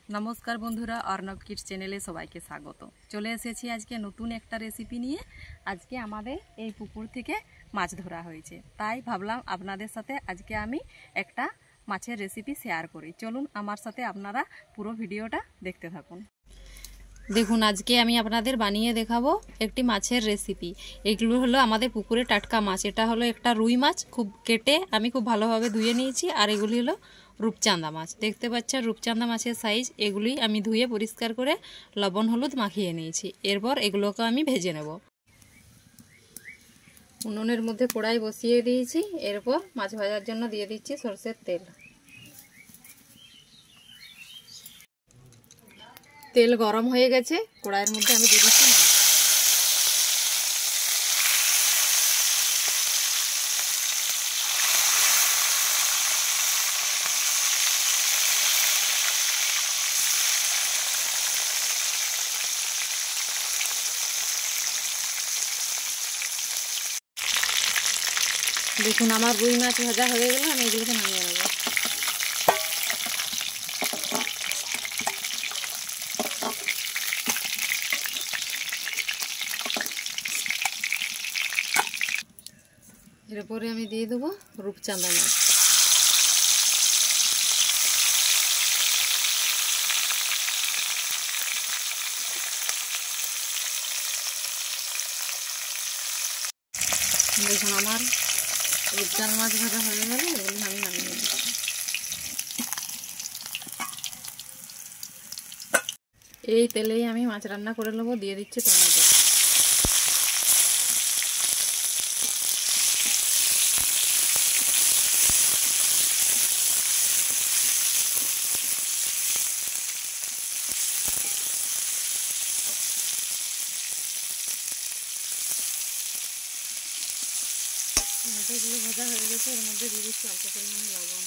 নমস্কার বন্ধুরা, অর্ণব কিডস চ্যানেলে সবাইকে স্বাগত। চলে এসেছি আজকে নতুন একটা রেসিপি নিয়ে। আজকে আমাদের এই পুকুর থেকে মাছ ধরা হয়েছে, তাই ভাবলাম আপনাদের সাথে আজকে আমি একটা মাছের রেসিপি শেয়ার করি। চলুন আমার সাথে আপনারা পুরো ভিডিওটা দেখতে থাকুন। দেখুন, আজকে আমি আপনাদের বানিয়ে দেখাবো একটি মাছের রেসিপি। এগুলো হলো আমাদের পুকুরে টাটকা মাছ। এটা হলো একটা রুই মাছ, খুব কেটে আমি খুব ভালোভাবে ধুয়ে নিয়েছি। আর এগুলি হলো রূপচাঁদা মাছ। দেখতে পাচ্ছেন রূপচাঁদা মাছের সাইজ। এগুলি আমি ধুয়ে পরিষ্কার করে লবণ হলুদ মাখিয়ে নিয়েছি। এরপর এগুলোকে আমি ভেজে নেব। উনুনের মধ্যে কড়াই বসিয়ে দিয়েছি। এরপর মাছ ভাজার জন্য দিয়ে দিচ্ছি সরষের তেল। তেল গরম হয়ে গেছে, কড়াইয়ের মধ্যে আমি দিয়ে দিচ্ছি মাছ। দেখুন, আমার রুই মাছ ভাজা হয়ে গেল। আমি এগুলোকে নামিয়ে নেব। এরপরে আমি দিয়ে দেবো রূপচাঁদা মাছ। দেখুন, আমার রূপচাঁদা মাছ ভাজা হয়ে গেল। এগুলো আমি নামিয়ে নেব। এই তেলেই আমি মাছ রান্না করে নেবো। দিয়ে দিচ্ছি টমেটো। টমেটোগুলো ভাজা হয়ে গেছে। এর মধ্যে দিয়ে দিচ্ছি অল্প পরিমাণে লবণ।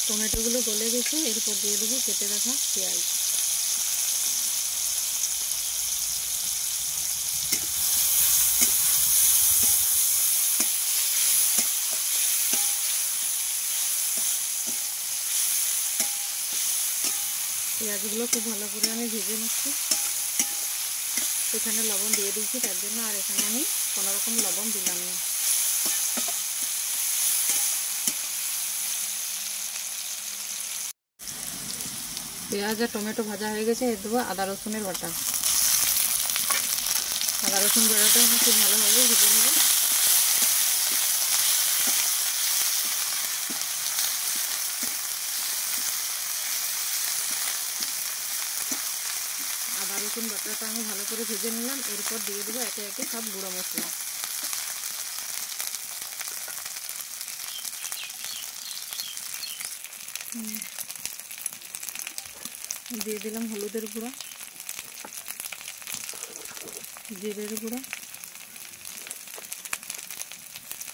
টমেটোগুলো গলে গেছে। এরপর দিয়ে দেবো কেটে রাখা পেঁয়াজ। পেঁয়াজগুলো খুব ভালো করে আমি ভেজে নিচ্ছি। এখানে লবণ দিয়ে দিচ্ছি তার জন্য, আর এখানে আমি কোনো রকম লবণ দিলাম না। পেঁয়াজ আর টমেটো ভাজা হয়ে গেছে। এর দেবো আদা রসুনের বাটা। আদা রসুন বাটাটা আমি খুব ভালোভাবে ভেজে নেব। আদা রসুন বাটাটা আমি ভালো করে ভেজে নিলাম। এরপর দিয়ে দেবো একে একে সব গুঁড়ো মশলা। দিয়ে দিলাম হলুদের গুঁড়ো, জিরের গুঁড়ো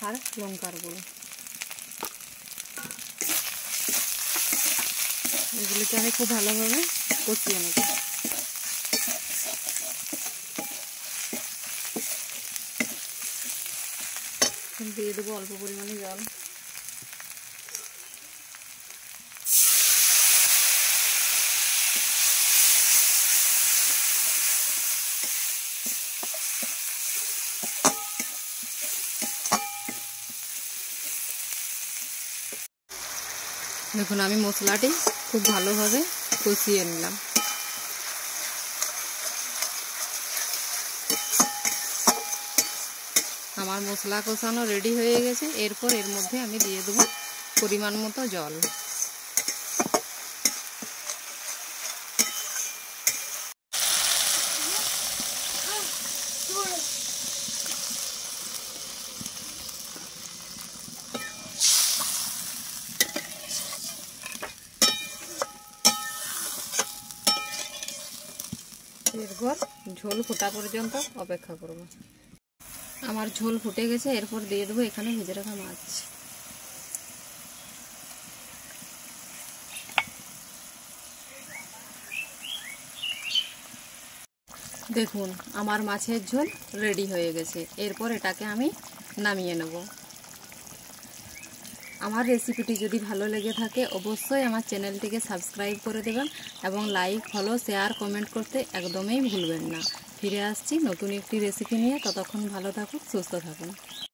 আর লঙ্কার গুঁড়ো। এগুলিকে আমি খুব ভালোভাবে কষিয়ে নেব। দিয়ে দেবো অল্প পরিমাণে জল। দেখুন, আমি মশলাটি খুব ভালোভাবে কষিয়ে নিলাম। আমার মশলা কষানো রেডি হয়ে গেছে। এরপর এর মধ্যে আমি দিয়ে দেবো পরিমাণ মতো জল। এরপর ঝোল ফোটা পর্যন্ত অপেক্ষা করব। আমার ঝোল ফুটে গেছে। এরপর দিয়ে দেবো এখানে ভেজে রাখা মাছ। দেখুন আমার মাছের ঝোল রেডি হয়ে গেছে। এরপর এটাকে আমি নামিয়ে নেব। আমার রেসিপিটি যদি ভালো লেগে থাকে অবশ্যই আমার চ্যানেলটিকে সাবস্ক্রাইব করে দেবেন এবং লাইক, ফলো, শেয়ার, কমেন্ট করতে একদমই ভুলবেন না। ফিরে আসছি নতুন একটি রেসিপি নিয়ে। ততক্ষণ ভালো থাকুন, সুস্থ থাকুন।